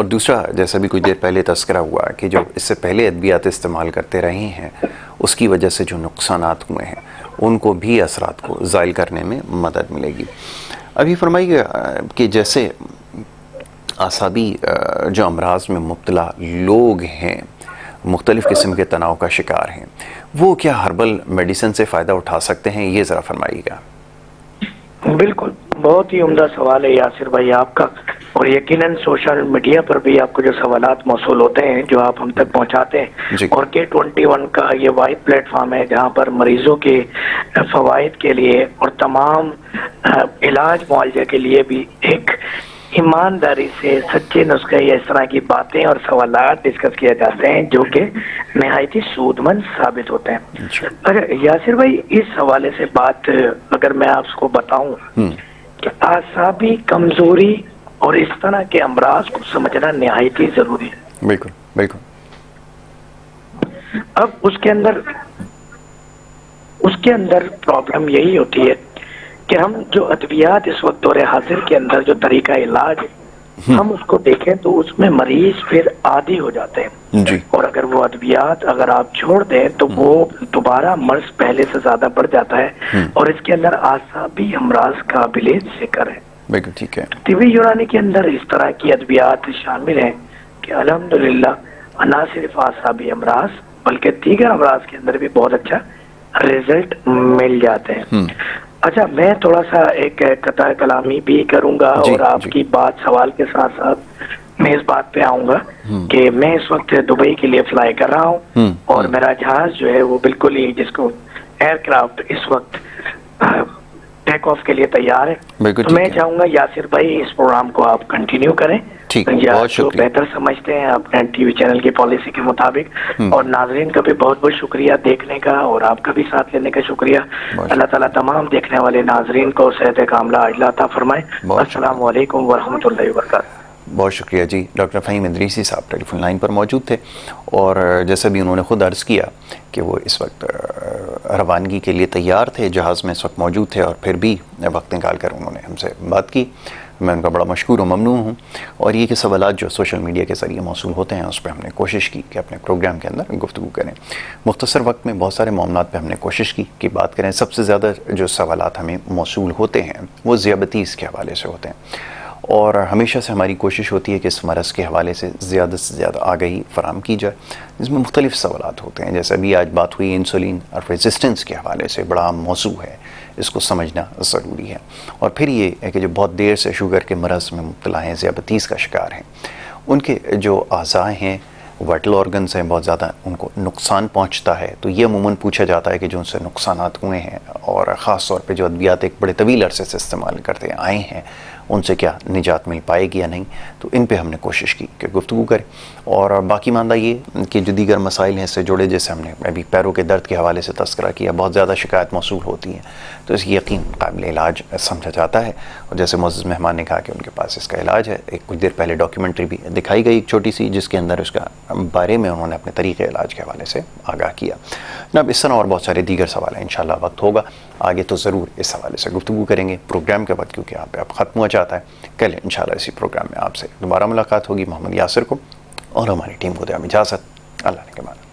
اور دوسرا جیسا بھی کچھ دیر پہلے تذکرہ ہوا کہ جو اس سے پہلے ادویات استعمال کرتے رہے ہیں اس کی وجہ سے جو نقصانات ہوئے ہیں ان کو بھی اثرات کو زائل کرنے میں مدد ملے گی. ابھی فرمائیے کہ جیسے اعصابی جو امراض میں مبتلا لوگ ہیں، مختلف قسم کے تناؤ کا شکار ہیں، وہ کیا ہربل میڈیسن سے فائدہ اٹھا سکتے ہیں؟ یہ ذرا فرمائیے گا. بالکل، بہت ہی عمدہ سوال ہے یاسر بھائی آپ کا، اور یقیناً سوشل میڈیا پر بھی آپ کو جو سوالات موصول ہوتے ہیں جو آپ ہم تک پہنچاتے ہیں، جی اور K21 کا یہ واحد پلیٹ فارم ہے جہاں پر مریضوں کے فوائد کے لیے اور تمام علاج معالجے کے لیے بھی ایک ایمانداری سے سچے نسخے یا اس طرح کی باتیں اور سوالات ڈسکس کیے جاتے ہیں جو کہ نہایت ہی سود مند ثابت ہوتے ہیں. اگر یاسر بھائی اس حوالے سے بات اگر میں آپ کو بتاؤں کہ اعصابی کمزوری اور اس طرح کے امراض کو سمجھنا نہایت ہی ضروری ہے. بالکل بالکل. اب اس کے اندر پرابلم یہی ہوتی ہے کہ ہم جو ادویات اس وقت دور حاضر کے اندر جو طریقہ علاج ہم اس کو دیکھیں تو اس میں مریض پھر عادی ہو جاتے ہیں جی اور اگر وہ ادویات اگر آپ چھوڑ دیں تو وہ دوبارہ مرض پہلے سے زیادہ بڑھ جاتا ہے اور اس کے اندر اعصابی امراض قابل ذکر ہے. بالکل ٹھیک ہے. طب یونانی کے اندر اس طرح کی ادویات شامل ہیں کہ الحمدللہ نہ صرف اعصابی امراض بلکہ دیگر امراض کے اندر بھی بہت اچھا رزلٹ مل جاتے ہیں. اچھا، میں تھوڑا سا ایک قطع کلامی بھی کروں گا اور آپ کی بات سوال کے ساتھ ساتھ میں اس بات پہ آؤں گا کہ میں اس وقت دبئی کے لیے فلائی کر رہا ہوں اور میرا جہاز جو ہے وہ بالکل ہی جس کو ایئر کرافٹ اس وقت ٹیک آف کے لیے تیار ہے. تو میں چاہوں گا یاسر بھائی اس پروگرام کو آپ کنٹینیو کریں یا جو بہتر سمجھتے ہیں اپنے ٹی وی چینل کی پالیسی کے مطابق. اور ناظرین کا بھی بہت بہت شکریہ دیکھنے کا اور آپ کا بھی ساتھ لینے کا شکریہ. اللہ تعالیٰ تمام دیکھنے والے ناظرین کو صحت کاملہ عاجلہ عطا فرمائے. السلام علیکم ورحمۃ اللہ وبرکاتہ. بہت شکریہ جی. ڈاکٹر فہیم ادریسی صاحب ٹیلی فون لائن پر موجود تھے اور جیسا بھی انہوں نے خود عرض کیا کہ وہ اس وقت روانگی کے لیے تیار تھے، جہاز میں اس وقت موجود تھے اور پھر بھی وقت نکال کر انہوں نے ہم سے بات کی. میں ان کا بڑا مشکور و ممنون ہوں. اور یہ کہ سوالات جو سوشل میڈیا کے ذریعے موصول ہوتے ہیں اس پہ ہم نے کوشش کی کہ اپنے پروگرام کے اندر گفتگو کریں. مختصر وقت میں بہت سارے معاملات پہ ہم نے کوشش کی کہ بات کریں. سب سے زیادہ جو سوالات ہمیں موصول ہوتے ہیں وہ ذیابطیس کے حوالے سے ہوتے ہیں اور ہمیشہ سے ہماری کوشش ہوتی ہے کہ اس مرض کے حوالے سے زیادہ آگاہی فراہم کی جائے، جس میں مختلف سوالات ہوتے ہیں. جیسے ابھی آج بات ہوئی انسولین اور ریزسٹنس کے حوالے سے، بڑا عام موضوع ہے، اس کو سمجھنا ضروری ہے. اور پھر یہ ہے کہ جو بہت دیر سے شوگر کے مرض میں مبتلا ہیں، ذیابطیس کا شکار ہیں، ان کے جو اعضاء ہیں، وائٹل آرگنز ہیں، بہت زیادہ ان کو نقصان پہنچتا ہے. تو یہ عموماً پوچھا جاتا ہے کہ جو ان سے نقصانات ہوئے ہیں اور خاص طور پہ جو ادویات ایک بڑے طویل عرصے سے استعمال کرتے آئے ہیں ان سے کیا نجات مل پائے گی یا نہیں. تو ان پہ ہم نے کوشش کی کہ گفتگو کریں. اور باقی ماندہ یہ کہ جو دیگر مسائل ہیں اس سے جڑے، جیسے ہم نے ابھی پیروں کے درد کے حوالے سے تذکرہ کیا، بہت زیادہ شکایت موصول ہوتی ہیں تو اس کی یقین قابل علاج سمجھا جاتا ہے. اور جیسے معزز مہمان نے کہا کہ ان کے پاس اس کا علاج ہے، ایک کچھ دیر پہلے ڈاکیومنٹری بھی دکھائی گئی ایک چھوٹی سی جس کے اندر اس کا بارے میں انہوں نے اپنے طریقے علاج کے حوالے سے آگاہ کیا. جناب اس طرح اور بہت سارے دیگر سوال ہیں، انشاءاللہ وقت ہوگا آگے تو ضرور اس حوالے سے گفتگو کریں گے. پروگرام کے وقت کیونکہ آپ ختم ہوا چاہتا ہے، کل انشاءاللہ اسی پروگرام میں آپ سے دوبارہ ملاقات ہوگی. محمد یاسر کو اور ہماری ٹیم کو دیں اجازت. اللہ نے کے بعد.